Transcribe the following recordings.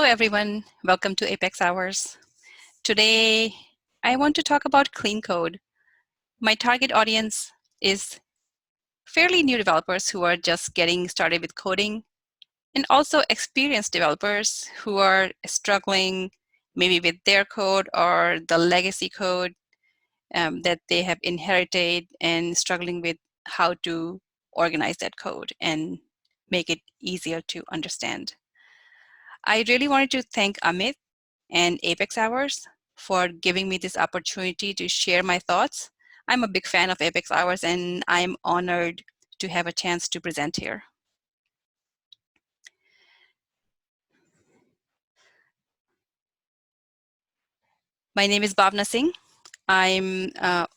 Hello, everyone. Welcome to Apex Hours. Today, I want to talk about clean code. My target audience is fairly new developers who are just getting started with coding, and also experienced developers who are struggling maybe with their code or the legacy code that they have inherited and struggling with how to organize that code and make it easier to understand. I really wanted to thank Amit and Apex Hours for giving me this opportunity to share my thoughts. I'm a big fan of Apex Hours and I'm honored to have a chance to present here. My name is Bhavna Singh. I'm a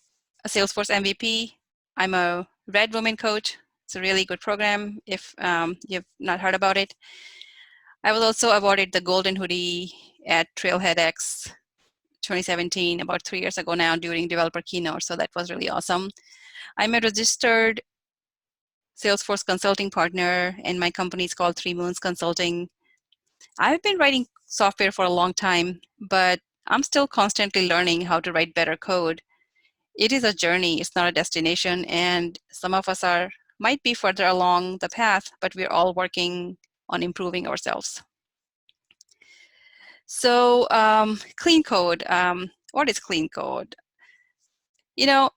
Salesforce MVP. I'm a Red Woman coach. It's a really good program if you've not heard about it. I was also awarded the Golden Hoodie at Trailhead X 2017, about 3 years ago now, during developer keynote. So that was really awesome. I'm a registered Salesforce consulting partner, and my company is called 3 Moons Consulting. I've been writing software for a long time, but I'm still constantly learning how to write better code. It is a journey, it's not a destination, and some of us might be further along the path, but we're all working on improving ourselves. So clean code, what is clean code? You know,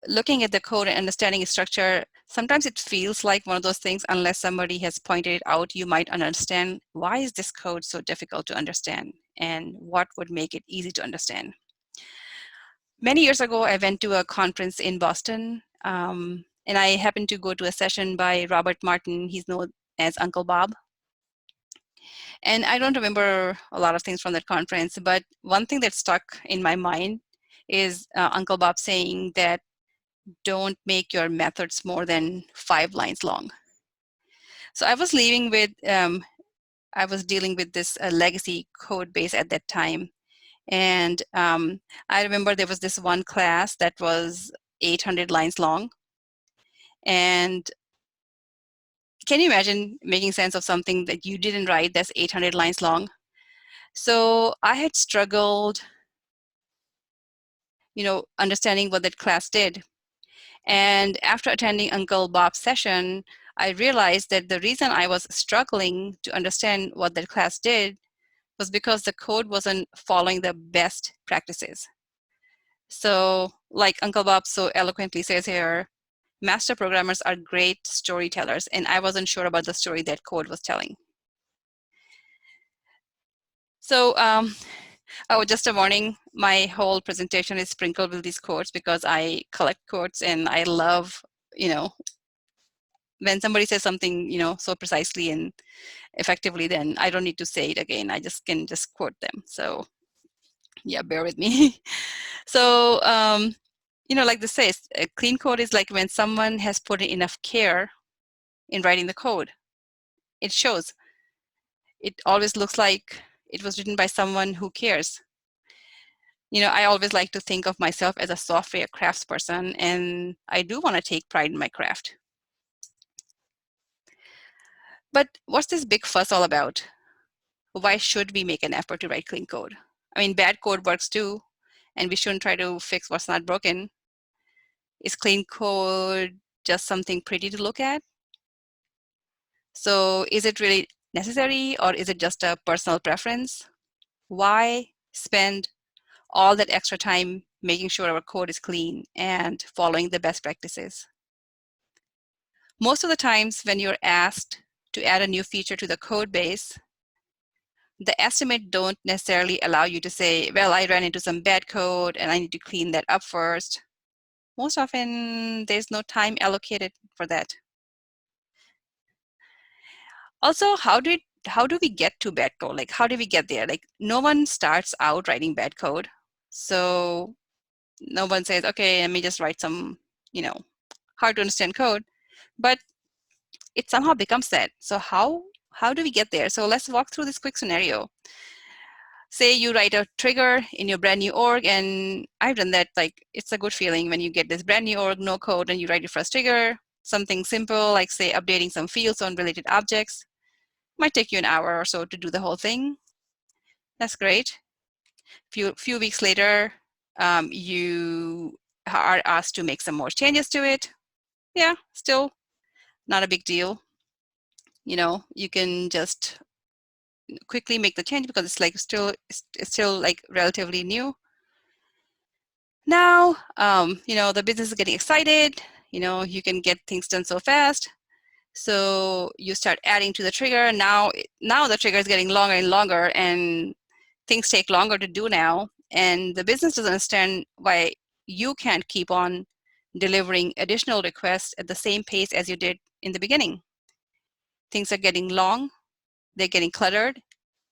looking at the code and understanding its structure, sometimes it feels like one of those things, unless somebody has pointed it out, you might understand, why is this code so difficult to understand? And what would make it easy to understand? Many years ago, I went to a conference in Boston, and I happened to go to a session by Robert Martin. He's known as Uncle Bob. And I don't remember a lot of things from that conference, but one thing that stuck in my mind is Uncle Bob saying that don't make your methods more than 5 lines long. So I was dealing with this legacy code base at that time. And I remember there was this one class that was 800 lines long. And can you imagine making sense of something that you didn't write that's 800 lines long? So I had struggled, understanding what that class did. And after attending Uncle Bob's session, I realized that the reason I was struggling to understand what that class did was because the code wasn't following the best practices. So, like Uncle Bob so eloquently says here, master programmers are great storytellers, and I wasn't sure about the story that code was telling. So, just a warning, my whole presentation is sprinkled with these quotes because I collect quotes and I love, when somebody says something, so precisely and effectively, then I don't need to say it again. I can just quote them. So yeah, bear with me. So, like this says, a clean code is like when someone has put in enough care in writing the code. It shows. It always looks like it was written by someone who cares. I always like to think of myself as a software craftsperson, and I do want to take pride in my craft. But what's this big fuss all about? Why should we make an effort to write clean code? I mean, bad code works too, and we shouldn't try to fix what's not broken. Is clean code just something pretty to look at? So is it really necessary, or is it just a personal preference? Why spend all that extra time making sure our code is clean and following the best practices? Most of the times when you're asked to add a new feature to the code base, the estimate don't necessarily allow you to say, well, I ran into some bad code and I need to clean that up first. Most often, there's no time allocated for that. Also, how do we get to bad code? Like, how do we get there? Like, no one starts out writing bad code. So no one says, okay, let me just write some, hard to understand code. But it somehow becomes that. So how do we get there? So let's walk through this quick scenario. Say you write a trigger in your brand new org, and I've done that. Like, it's a good feeling when you get this brand new org, no code, and you write your first trigger, something simple, like say updating some fields on related objects. Might take you an hour or so to do the whole thing. That's great. Few weeks later, you are asked to make some more changes to it. Yeah, still not a big deal. You can just quickly make the change because it's like it's still like relatively new. Now, the business is getting excited. You can get things done so fast. So you start adding to the trigger. Now the trigger is getting longer and longer, and things take longer to do now. And the business doesn't understand why you can't keep on delivering additional requests at the same pace as you did in the beginning. Things are getting long, they're getting cluttered,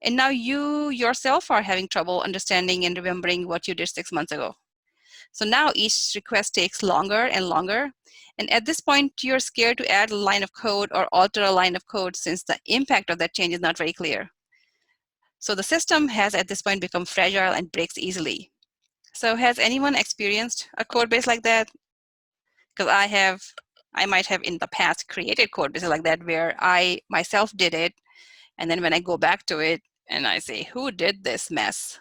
and now you yourself are having trouble understanding and remembering what you did 6 months ago. So now each request takes longer and longer. And at this point, you're scared to add a line of code or alter a line of code since the impact of that change is not very clear. So the system has at this point become fragile and breaks easily. So has anyone experienced a code base like that? Because I might have in the past created code bases like that where I myself did it. And then when I go back to it and I say, who did this mess?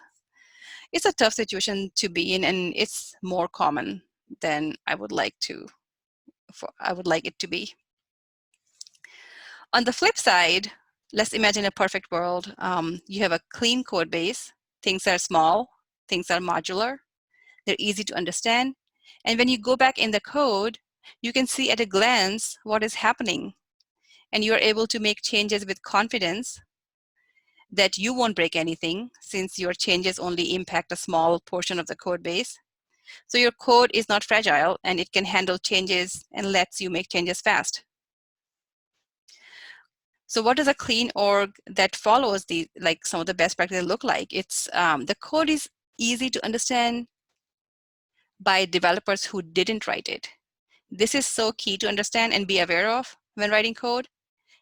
It's a tough situation to be in, and it's more common than I would like it to be. On the flip side, let's imagine a perfect world. You have a clean code base. Things are small, things are modular, they're easy to understand. And when you go back in the code, you can see at a glance what is happening. And you're able to make changes with confidence that you won't break anything since your changes only impact a small portion of the code base. So your code is not fragile and it can handle changes and lets you make changes fast. So what does a clean org that follows some of the best practices look like? It's the code is easy to understand by developers who didn't write it. This is so key to understand and be aware of when writing code.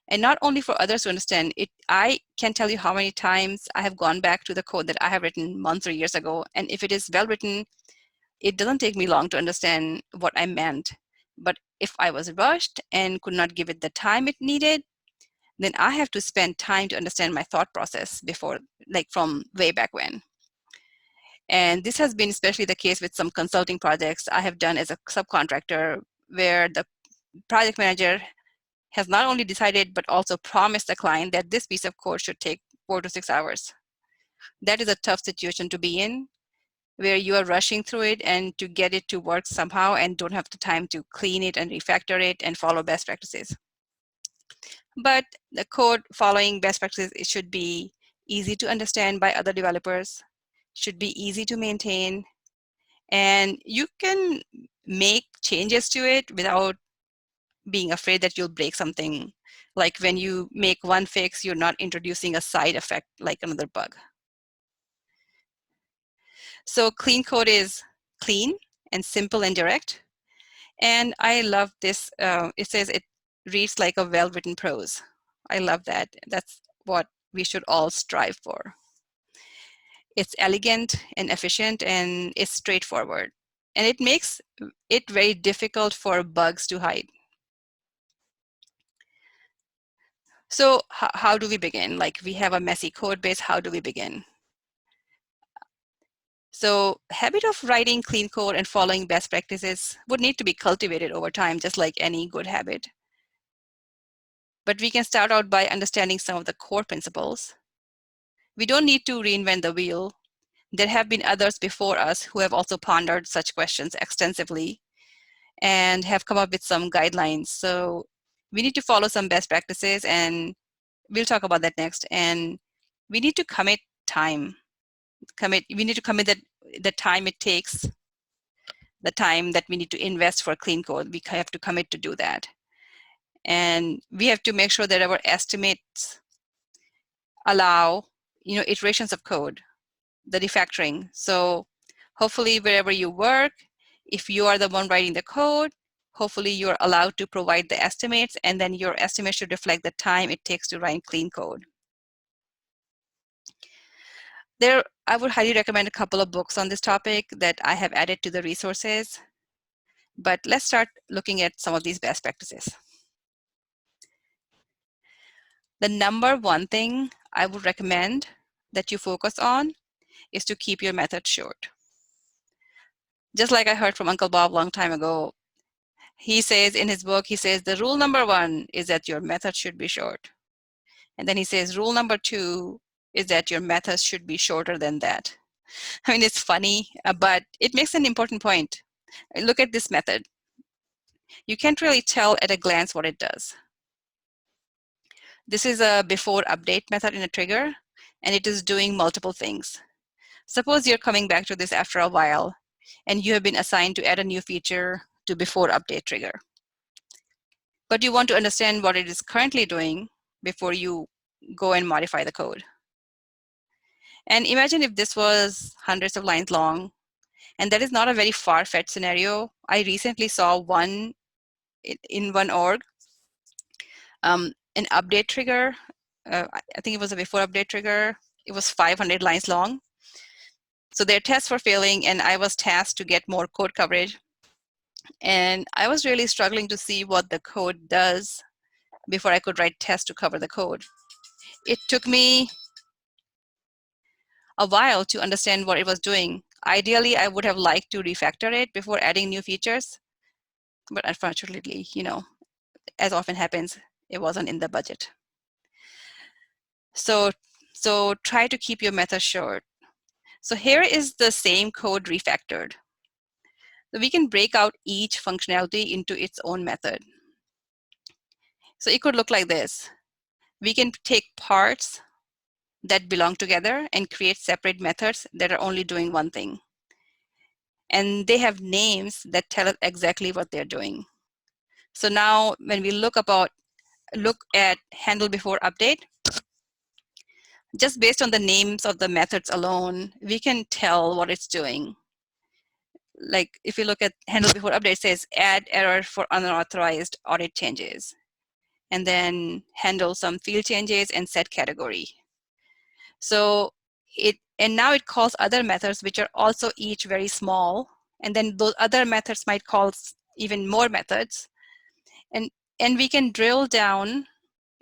And not only for others to understand it, I can tell you how many times I have gone back to the code that I have written months or years ago. And if it is well written, it doesn't take me long to understand what I meant. But if I was rushed and could not give it the time it needed, then I have to spend time to understand my thought process before, like from way back when. And this has been especially the case with some consulting projects I have done as a subcontractor, where the project manager has not only decided but also promised the client that this piece of code should take 4 to 6 hours. That is a tough situation to be in, where you are rushing through it and to get it to work somehow and don't have the time to clean it and refactor it and follow best practices. But the code following best practices, it should be easy to understand by other developers, should be easy to maintain, and you can make changes to it without being afraid that you'll break something. Like when you make one fix, you're not introducing a side effect like another bug. So clean code is clean and simple and direct. And I love this. It says it reads like a well-written prose. I love that. That's what we should all strive for. It's elegant and efficient and it's straightforward. And it makes it very difficult for bugs to hide. So how do we begin? Like we have a messy code base, how do we begin? So habit of writing clean code and following best practices would need to be cultivated over time, just like any good habit. But we can start out by understanding some of the core principles. We don't need to reinvent the wheel. There have been others before us who have also pondered such questions extensively and have come up with some guidelines. So we need to follow some best practices, and we'll talk about that next. And we need to commit time. We need to commit that the time it takes, the time that we need to invest for clean code. We have to commit to do that. And we have to make sure that our estimates allow, iterations of code, the refactoring. So hopefully wherever you work, if you are the one writing the code, hopefully you're allowed to provide the estimates, and then your estimate should reflect the time it takes to write clean code. I would highly recommend a couple of books on this topic that I have added to the resources. But let's start looking at some of these best practices. The number one thing I would recommend that you focus on is to keep your method short. Just like I heard from Uncle Bob a long time ago, he says in his book, he says the rule number one is that your method should be short. And then he says rule number two is that your methods should be shorter than that. I mean, it's funny, but it makes an important point. Look at this method. You can't really tell at a glance what it does. This is a before update method in a trigger, and it is doing multiple things. Suppose you're coming back to this after a while, and you have been assigned to add a new feature to before update trigger. But you want to understand what it is currently doing before you go and modify the code. And imagine if this was hundreds of lines long, and that is not a very far-fetched scenario. I recently saw one in one org, an update trigger. I think it was a before update trigger. It was 500 lines long. So their tests were failing, and I was tasked to get more code coverage. And I was really struggling to see what the code does before I could write tests to cover the code. It took me a while to understand what it was doing. Ideally, I would have liked to refactor it before adding new features, but unfortunately, as often happens, it wasn't in the budget. So try to keep your method short. So here is the same code refactored. So we can break out each functionality into its own method. So it could look like this. We can take parts that belong together and create separate methods that are only doing one thing. And they have names that tell us exactly what they're doing. So now when we look at handle before update, just based on the names of the methods alone, we can tell what it's doing. Like if you look at handle before update, it says add error for unauthorized audit changes, and then handle some field changes and set category. So now it calls other methods which are also each very small, and then those other methods might call even more methods, and we can drill down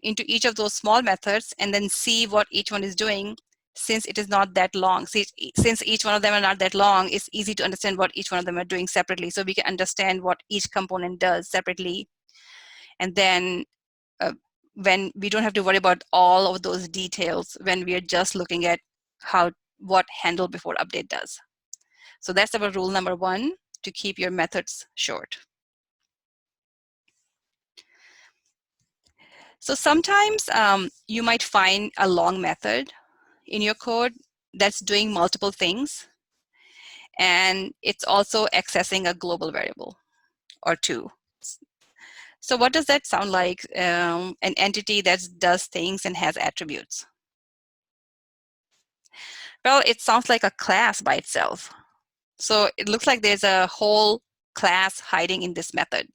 into each of those small methods and then see what each one is doing. Since it is not that long, since each one of them are not that long, it's easy to understand what each one of them are doing separately. So we can understand what each component does separately. And then when we don't have to worry about all of those details when we are just looking at what handle before update does. So that's our rule number one, to keep your methods short. So sometimes you might find a long method in your code that's doing multiple things, and it's also accessing a global variable or two. So what does that sound like? An entity that does things and has attributes. Well, it sounds like a class by itself. So it looks like there's a whole class hiding in this method.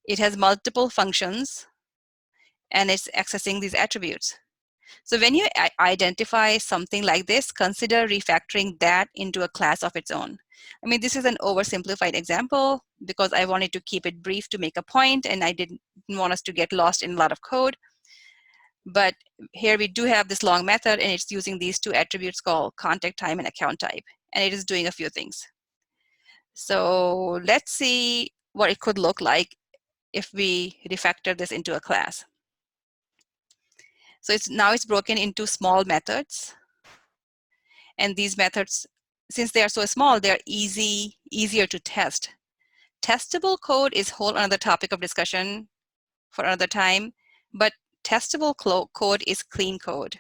It has multiple functions, and it's accessing these attributes. So when you identify something like this, consider refactoring that into a class of its own. I mean, this is an oversimplified example because I wanted to keep it brief to make a point, and I didn't want us to get lost in a lot of code. But here we do have this long method, and it's using these two attributes called contact time and account type, and it is doing a few things. So let's see what it could look like if we refactor this into a class. So now it's broken into small methods. And these methods, since they are so small, they're easier to test. Testable code is a whole another topic of discussion for another time, but testable code is clean code.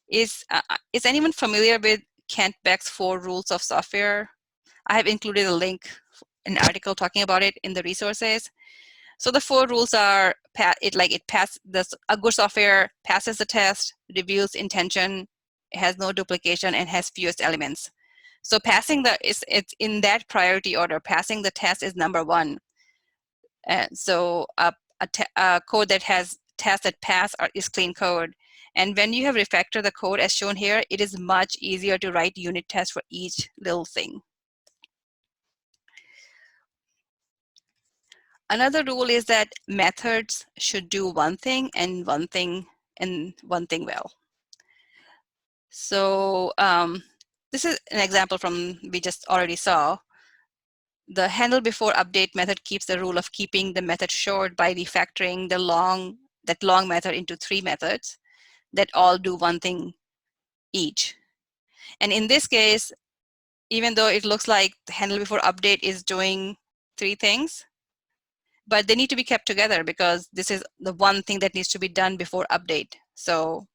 Is anyone familiar with Kent Beck's 4 rules of software? I have included a link, an article talking about it in the resources. So the 4 rules are a good software passes the test, reveals intention, has no duplication, and has fewest elements. So passing it's in that priority order. Passing the test is number 1. So a code that has tests that pass is clean code. And when you have refactored the code as shown here, it is much easier to write unit tests for each little thing. Another rule is that methods should do one thing and one thing and one thing well. So this is an example from we just already saw. The handle before update method keeps the rule of keeping the method short by refactoring that long method into 3 methods that all do one thing each. And in this case, even though it looks like the handle before update is doing 3 things, but they need to be kept together because this is the one thing that needs to be done before update. So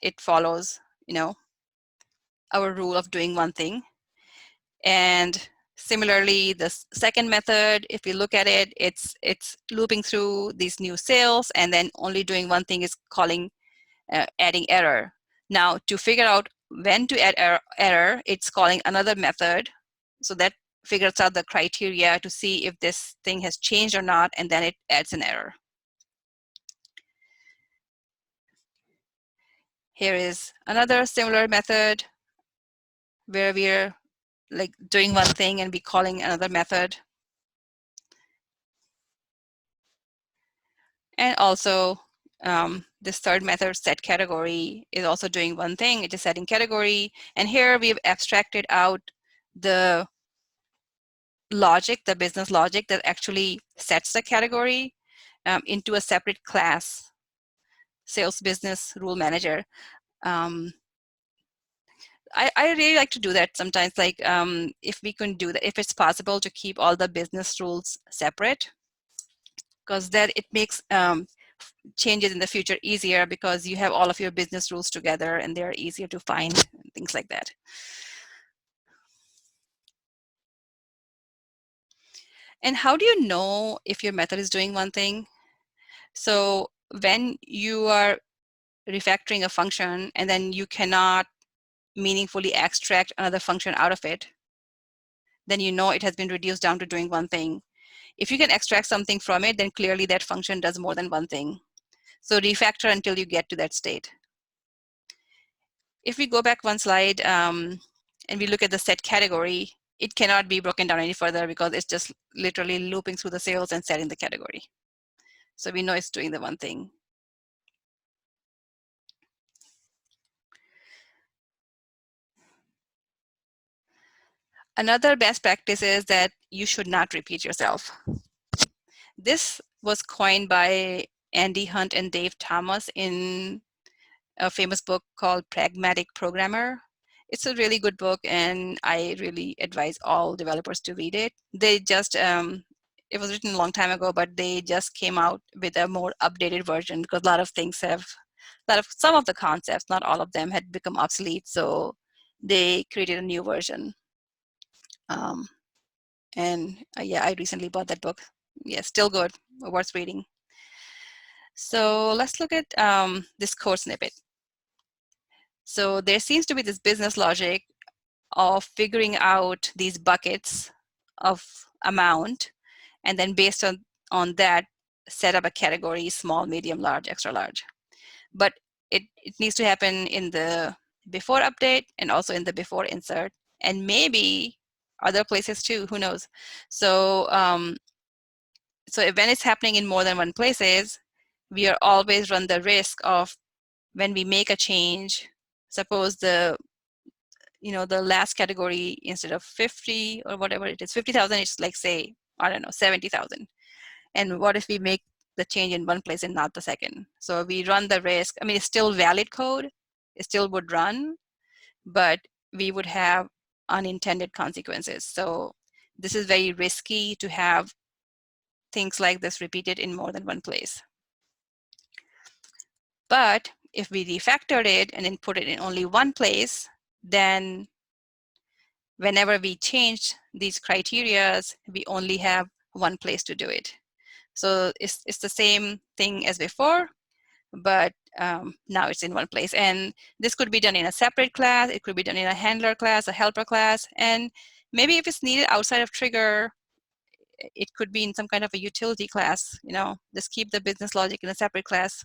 it follows, our rule of doing one thing. And similarly, the second method, if you look at it, it's looping through these new sales, and then only doing one thing is calling adding error. Now, to figure out when to add error, it's calling another method. So that figures out the criteria to see if this thing has changed or not, and then it adds an error. Here is another similar method where we're like doing one thing and be calling another method. And also this third method, set category, is also doing one thing. It is setting category. And here we've abstracted out the logic, the business logic that actually sets the category into a separate class, sales business rule manager. I really like to do that sometimes, like if we can do that, if it's possible to keep all the business rules separate, because that it makes changes in the future easier because you have all of your business rules together and they're easier to find and things like that. And how do you know if your method is doing one thing? So when you are refactoring a function and then you cannot meaningfully extract another function out of it, then you know it has been reduced down to doing one thing. If you can extract something from it, then clearly that function does more than one thing. So refactor until you get to that state. If we go back one slide and we look at the set category, it cannot be broken down any further because it's just literally looping through the sales and setting the category. So we know it's doing the one thing. Another best practice is that you should not repeat yourself. This was coined by Andy Hunt and Dave Thomas in a famous book called Pragmatic Programmer. It's a really good book, and I really advise all developers to read it. They just, it was written a long time ago, but they just came out with a more updated version because a lot of things have, some of the concepts, not all of them, had become obsolete. So they created a new version. Yeah, I recently bought that book. Yeah, still good, worth reading. So let's look at this code snippet. So there seems to be this business logic of figuring out these buckets of amount, and then based on that, set up a category: small, medium, large, extra large. But it needs to happen in the before update and also in the before insert, and maybe other places too, who knows. So so when it's happening in more than one places, we are always run the risk of, when we make a change, suppose the last category, instead of 50 or whatever it is, 50,000, it's like, say, I don't know, 70,000. And what if we make the change in one place and not the second? So we run the risk. I mean, it's still valid code, it still would run, but we would have unintended consequences. So this is very risky to have things like this repeated in more than one place. But if we refactored it and then put it in only one place, then whenever we change these criterias, we only have one place to do it. So it's the same thing as before, but now it's in one place. And this could be done in a separate class. It could be done in a handler class, a helper class. And maybe if it's needed outside of trigger, it could be in some kind of a utility class. Just keep the business logic in a separate class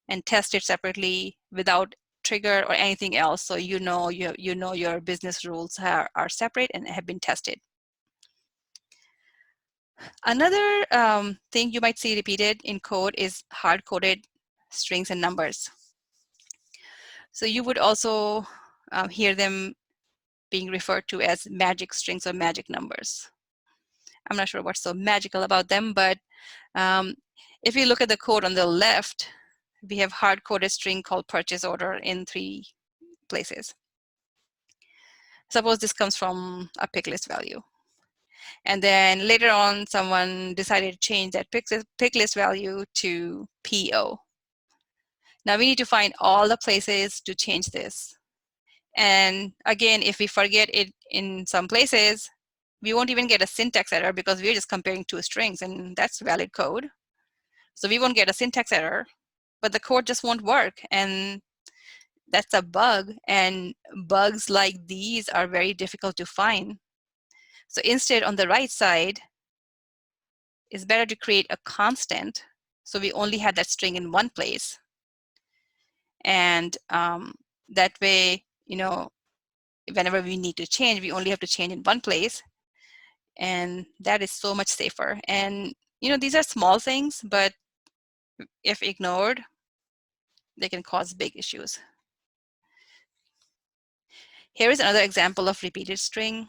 and test it separately without trigger or anything else. So you know your business rules are separate and have been tested. Another thing you might see repeated in code is hard-coded strings and numbers. So you would also hear them being referred to as magic strings or magic numbers. I'm not sure what's so magical about them, but if you look at the code on the left, we have hard-coded string called purchase order in 3 places. Suppose this comes from a pick list value. And then later on, someone decided to change that pick list value to PO. Now we need to find all the places to change this. And again, if we forget it in some places, we won't even get a syntax error because we're just comparing 2 strings, and that's valid code. So we won't get a syntax error, but the code just won't work. And that's a bug. And bugs like these are very difficult to find. So instead, on the right side, it's better to create a constant. So we only had that string in one place. And that way, whenever we need to change, we only have to change in one place. And that is so much safer. And, these are small things, but if ignored, they can cause big issues. Here is another example of repeated string.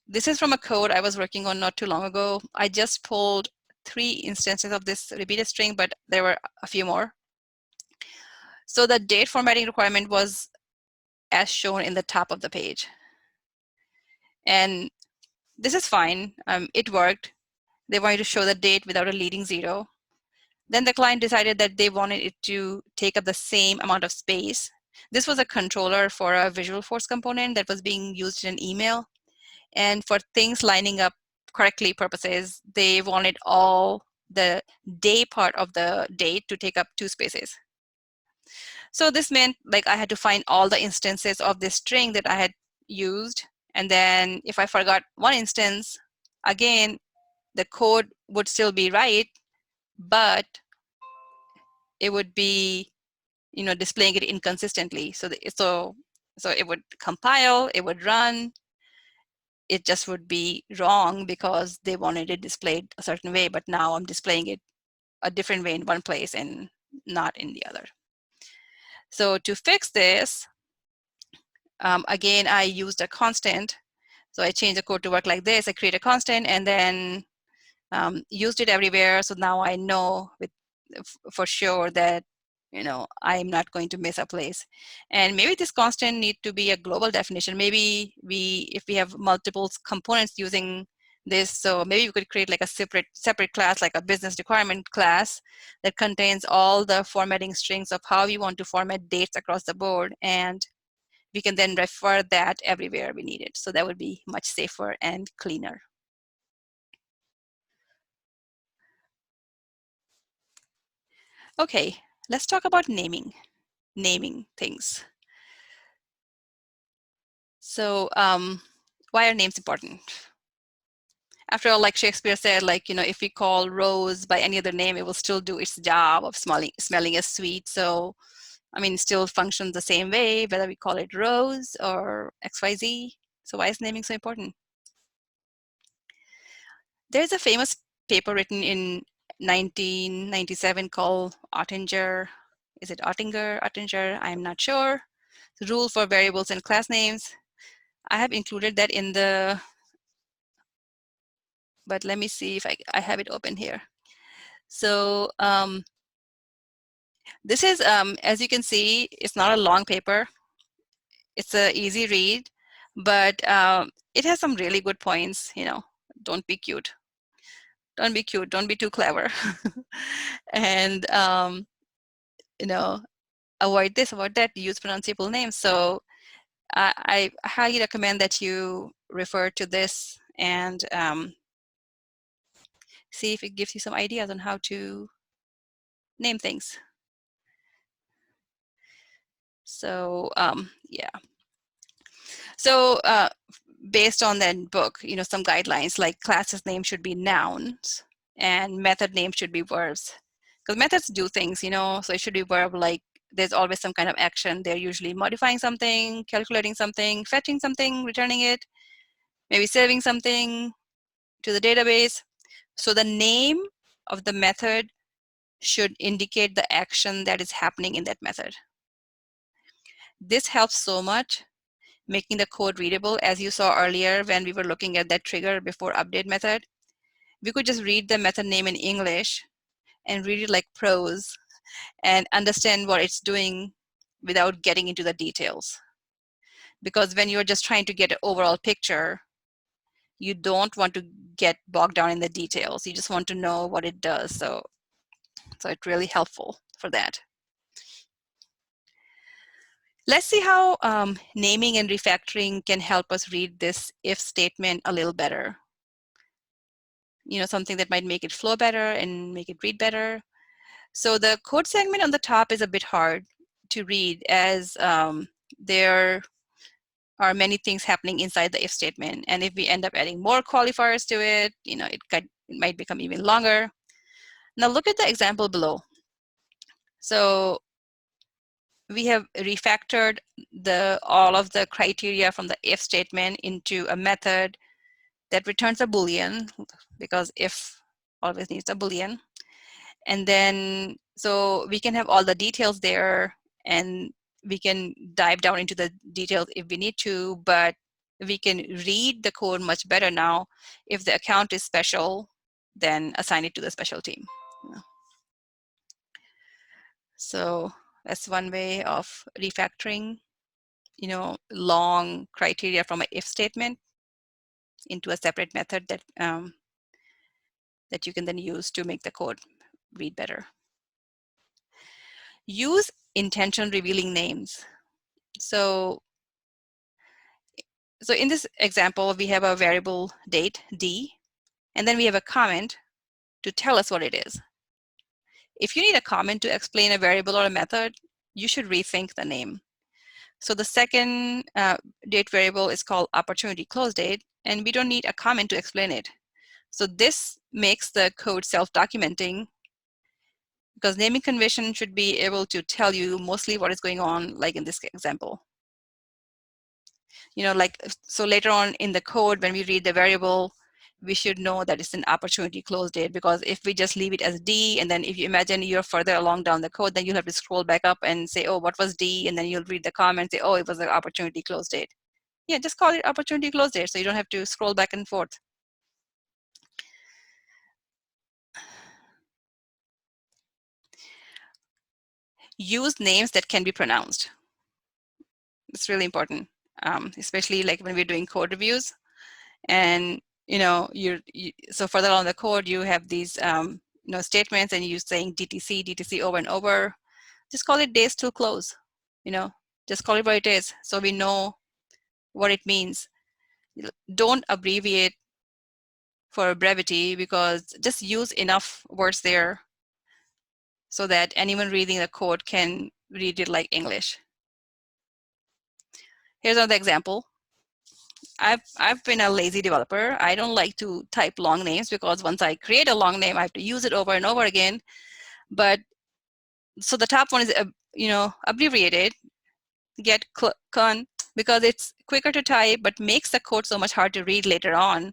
This is from a code I was working on not too long ago. I just pulled 3 instances of this repeated string, but there were a few more. So the date formatting requirement was as shown in the top of the page. And this is fine. It worked. They wanted to show the date without a leading 0. Then the client decided that they wanted it to take up the same amount of space. This was a controller for a Visualforce component that was being used in an email. And for things lining up correctly purposes, they wanted all the day part of the date to take up 2 spaces. So this meant like I had to find all the instances of this string that I had used. And then if I forgot one instance, again, the code would still be right, but it would be, displaying it inconsistently. So it would compile, it would run, it just would be wrong because they wanted it displayed a certain way, but now I'm displaying it a different way in one place and not in the other. So to fix this, again, I used a constant. So I changed the code to work like this. I create a constant and then used it everywhere. So now I know for sure that I'm not going to miss a place. And maybe this constant need to be a global definition. Maybe if we have multiple components using this, so maybe we could create like a separate class, like a business requirement class that contains all the formatting strings of how we want to format dates across the board, and we can then refer that everywhere we need it. So that would be much safer and cleaner. Okay, let's talk about naming things. So why are names important? After all, like Shakespeare said, like, if we call Rose by any other name, it will still do its job of smelling as sweet. So, still functions the same way, whether we call it Rose or XYZ. So why is naming so important? There's a famous paper written in 1997 called Ottinger. Is it Ottinger? Ottinger? I'm not sure. The rule for variables and class names. I have included that in the, but let me see if I have it open here. So this is, as you can see, it's not a long paper. It's an easy read, but it has some really good points. Don't be cute. Don't be cute. Don't be too clever. And avoid this, avoid that. Use pronounceable names. So I highly recommend that you refer to this and see if it gives you some ideas on how to name things. So yeah. So based on that book, some guidelines like classes name should be nouns and method name should be verbs. Because methods do things, so it should be verb, like there's always some kind of action. They're usually modifying something, calculating something, fetching something, returning it, maybe saving something to the database. So the name of the method should indicate the action that is happening in that method. This helps so much, making the code readable. As you saw earlier when we were looking at that trigger before update method, we could just read the method name in English and read it like prose and understand what it's doing without getting into the details. Because when you're just trying to get an overall picture, you don't want to get bogged down in the details. You just want to know what it does. So it's really helpful for that. Let's see how naming and refactoring can help us read this if statement a little better. Something that might make it flow better and make it read better. So the code segment on the top is a bit hard to read, as there are many things happening inside the if statement. And if we end up adding more qualifiers to it, it might become even longer. Now look at the example below. So we have refactored all of the criteria from the if statement into a method that returns a Boolean, because if always needs a Boolean. And then, so we can have all the details there, and we can dive down into the details if we need to, but we can read the code much better now. If the account is special, then assign it to the special team. So that's one way of refactoring, long criteria from an if statement into a separate method that that you can then use to make the code read better. Use intention revealing names. So in this example, we have a variable date, D, and then we have a comment to tell us what it is. If you need a comment to explain a variable or a method, you should rethink the name. So the second date variable is called opportunity close date, and we don't need a comment to explain it. So this makes the code self-documenting, because naming convention should be able to tell you mostly what is going on, like in this example. So later on in the code, when we read the variable, we should know that it's an opportunity close date, because if we just leave it as D, and then if you imagine you're further along down the code, then you'll have to scroll back up and say, oh, what was D? And then you'll read the comment, say, oh, it was an opportunity close date. Yeah, just call it opportunity close date, so you don't have to scroll back and forth. Use names that can be pronounced. It's really important, especially like when we're doing code reviews. And so further along the code, you have these statements, and you're saying DTC over and over. Just call it days till close. Just call it what it is, so we know what it means. Don't abbreviate for brevity, because just use enough words there so that anyone reading the code can read it like English. Here's another example. I've been a lazy developer. I don't like to type long names, because once I create a long name, I have to use it over and over again. But so the top one is abbreviated, get con, because it's quicker to type but makes the code so much hard to read later on.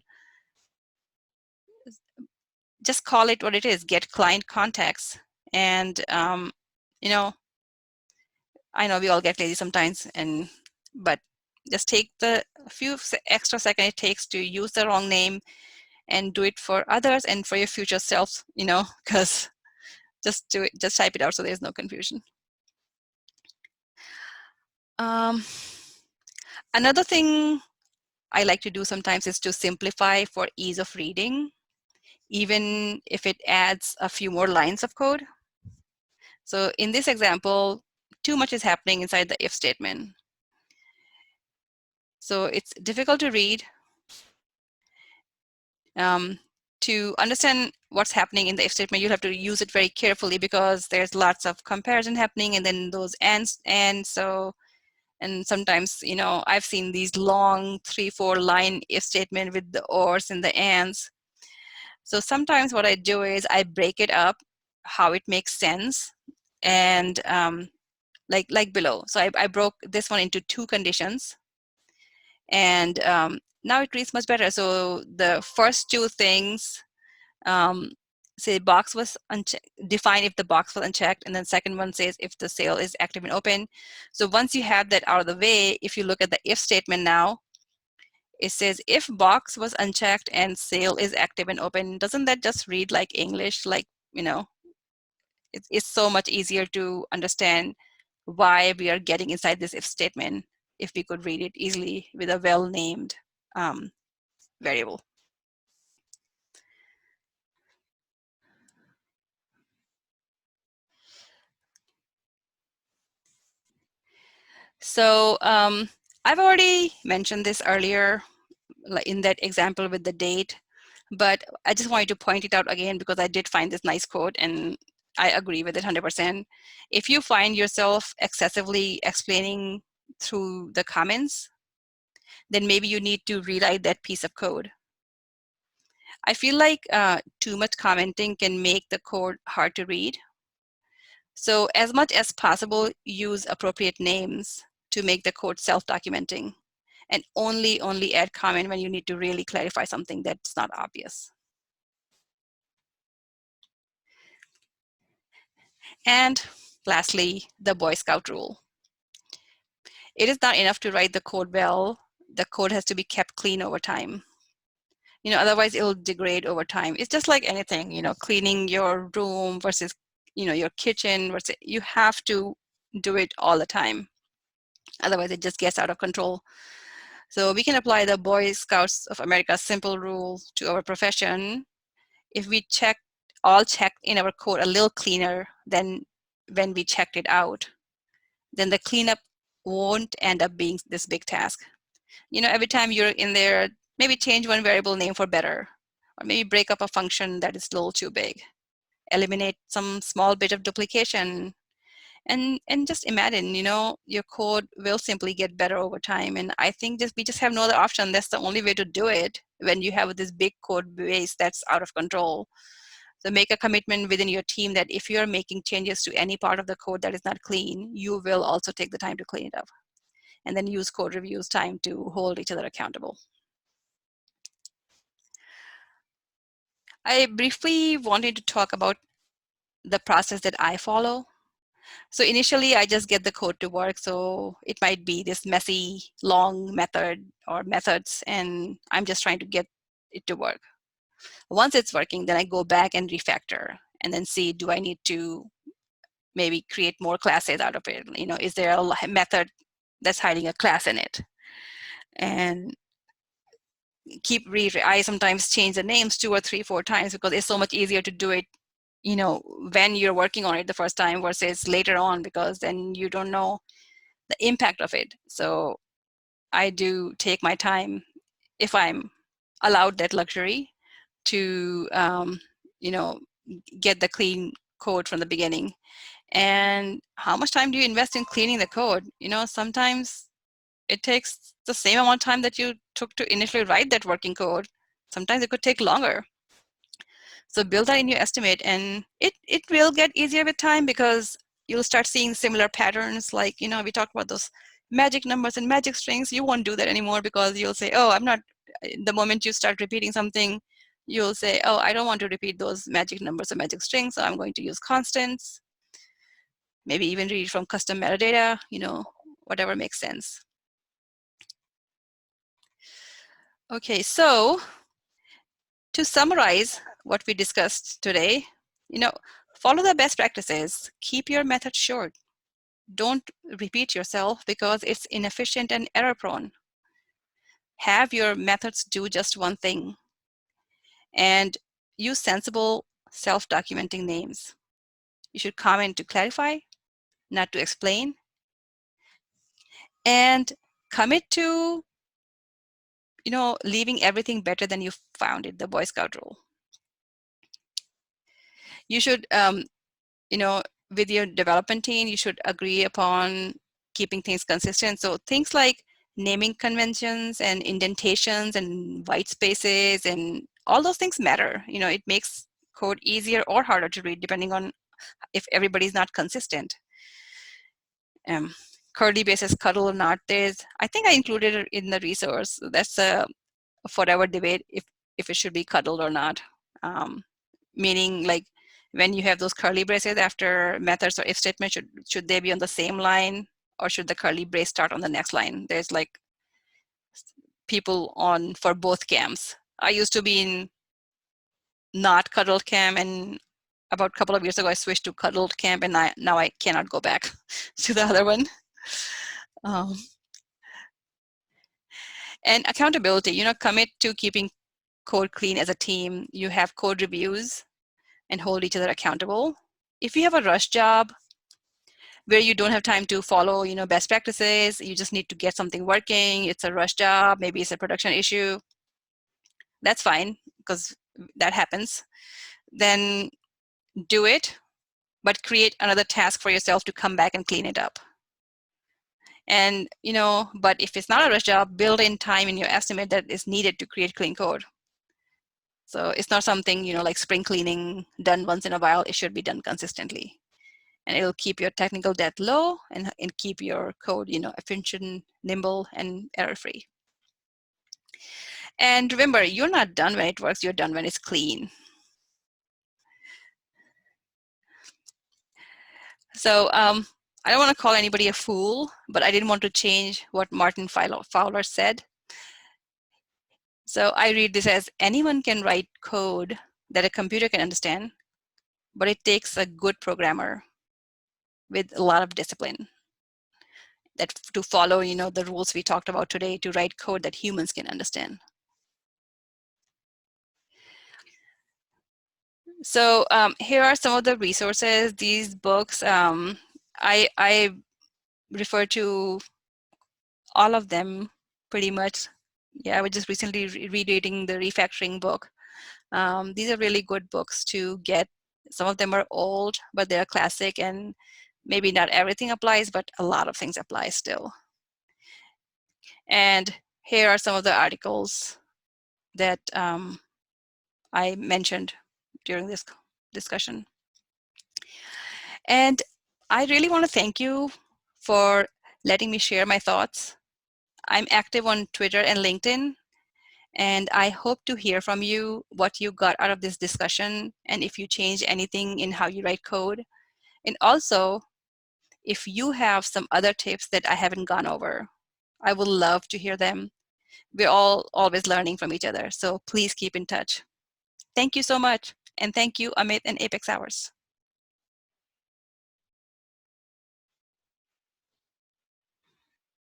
Just call it what it is, get client contacts. And I know we all get lazy sometimes, but just take the few extra seconds it takes to use the wrong name, and do it for others and for your future self, because just do it, just type it out so there's no confusion. Another thing I like to do sometimes is to simplify for ease of reading, even if it adds a few more lines of code. So in this example, too much is happening inside the if statement. So it's difficult to read. To understand what's happening in the if statement, you'll have to use it very carefully, because there's lots of comparison happening, and then those ands, and sometimes, I've seen these long 3-4 line if statement with the ors and the ands. So sometimes what I do is I break it up how it makes sense, and like below. So I broke this one into 2 conditions, and now it reads much better. So the first 2 things, say box was unchecked, define if the box was unchecked, and then second one says if the sale is active and open. So once you have that out of the way, if you look at the if statement now, it says if box was unchecked and sale is active and open. Doesn't that just read like English? Like, it's so much easier to understand why we are getting inside this if statement if we could read it easily with a well-named variable. So I've already mentioned this earlier in that example with the date, but I just wanted to point it out again because I did find this nice quote and I agree with it 100%. If you find yourself excessively explaining through the comments, then maybe you need to rewrite that piece of code. I feel like too much commenting can make the code hard to read. So as much as possible, use appropriate names to make the code self-documenting, and only add comment when you need to really clarify something that's not obvious. And lastly, the Boy Scout rule. It is not enough to write the code well. The code has to be kept clean over time. Otherwise it'll degrade over time. It's just like anything, cleaning your room versus, your kitchen versus, you have to do it all the time. Otherwise it just gets out of control. So we can apply the Boy Scouts of America simple rule to our profession. If we all checked in our code a little cleaner than when we checked it out, then the cleanup won't end up being this big task. Every time you're in there, maybe change one variable name for better, or maybe break up a function that is a little too big. Eliminate some small bit of duplication, and just imagine, your code will simply get better over time. And I think we just have no other option. That's the only way to do it when you have this big code base that's out of control. So make a commitment within your team that if you're making changes to any part of the code that is not clean, you will also take the time to clean it up. And then use code reviews time to hold each other accountable. I briefly wanted to talk about the process that I follow. So initially, I just get the code to work. So it might be this messy, long method or methods, and I'm just trying to get it to work. Once it's working, then I go back and refactor and then see, do I need to maybe create more classes out of it? Is there a method that's hiding a class in it? And I sometimes change the names 2 or 3, 4 times because it's so much easier to do it when you're working on it the first time versus later on, because then you don't know the impact of it. So I do take my time, if I'm allowed that luxury, to get the clean code from the beginning. And how much time do you invest in cleaning the code? Sometimes it takes the same amount of time that you took to initially write that working code. Sometimes it could take longer. So build that in your estimate, and it will get easier with time because you'll start seeing similar patterns. Like, we talked about those magic numbers and magic strings. You won't do that anymore because you'll say, oh, I'm not, the moment you start repeating something, you'll say, oh, I don't want to repeat those magic numbers or magic strings, so I'm going to use constants. Maybe even read from custom metadata, whatever makes sense. Okay, so to summarize what we discussed today, follow the best practices. Keep your method short. Don't repeat yourself because it's inefficient and error prone. Have your methods do just one thing. And use sensible self-documenting names. You should comment to clarify, not to explain. And commit to, leaving everything better than you found it, the Boy Scout rule. You should, with your development team, you should agree upon keeping things consistent. So things like naming conventions and indentations and white spaces and all those things matter. It makes code easier or harder to read depending on if everybody's not consistent. Curly braces cuddle or not, I think I included it in the resource. That's a forever debate if it should be cuddled or not. meaning like when you have those curly braces after methods or if statements, should they be on the same line, or should the curly brace start on the next line? There's like people on for both camps. I used to be in not cuddled camp, and about a couple of years ago I switched to cuddled camp, and now I cannot go back to the other one. Um, and accountability, commit to keeping code clean as a team. You have code reviews and hold each other accountable. If you have a rush job where you don't have time to follow, best practices, you just need to get something working, it's a rush job, maybe it's a production issue, that's fine, because that happens. Then do it, but create another task for yourself to come back and clean it up. And, but if it's not a rush job, build in time in your estimate that is needed to create clean code. So it's not something, like spring cleaning done once in a while. It should be done consistently. And it'll keep your technical debt low and keep your code, efficient, nimble, and error-free. And remember, you're not done when it works. You're done when it's clean. So I don't want to call anybody a fool, but I didn't want to change what Martin Fowler said. So I read this as, anyone can write code that a computer can understand, but it takes a good programmer with a lot of discipline that to follow, the rules we talked about today, to write code that humans can understand. So here are some of the resources. These books, I refer to all of them pretty much. Yeah, I was just recently rereading the refactoring book. These are really good books to get. Some of them are old, but they're classic, and maybe not everything applies, but a lot of things apply still. And here are some of the articles that I mentioned during this discussion. And I really want to thank you for letting me share my thoughts. I'm active on Twitter and LinkedIn, and I hope to hear from you what you got out of this discussion and if you change anything in how you write code. And also, if you have some other tips that I haven't gone over, I would love to hear them. We're all always learning from each other, so please keep in touch. Thank you so much, and thank you, Amit and Apex Hours.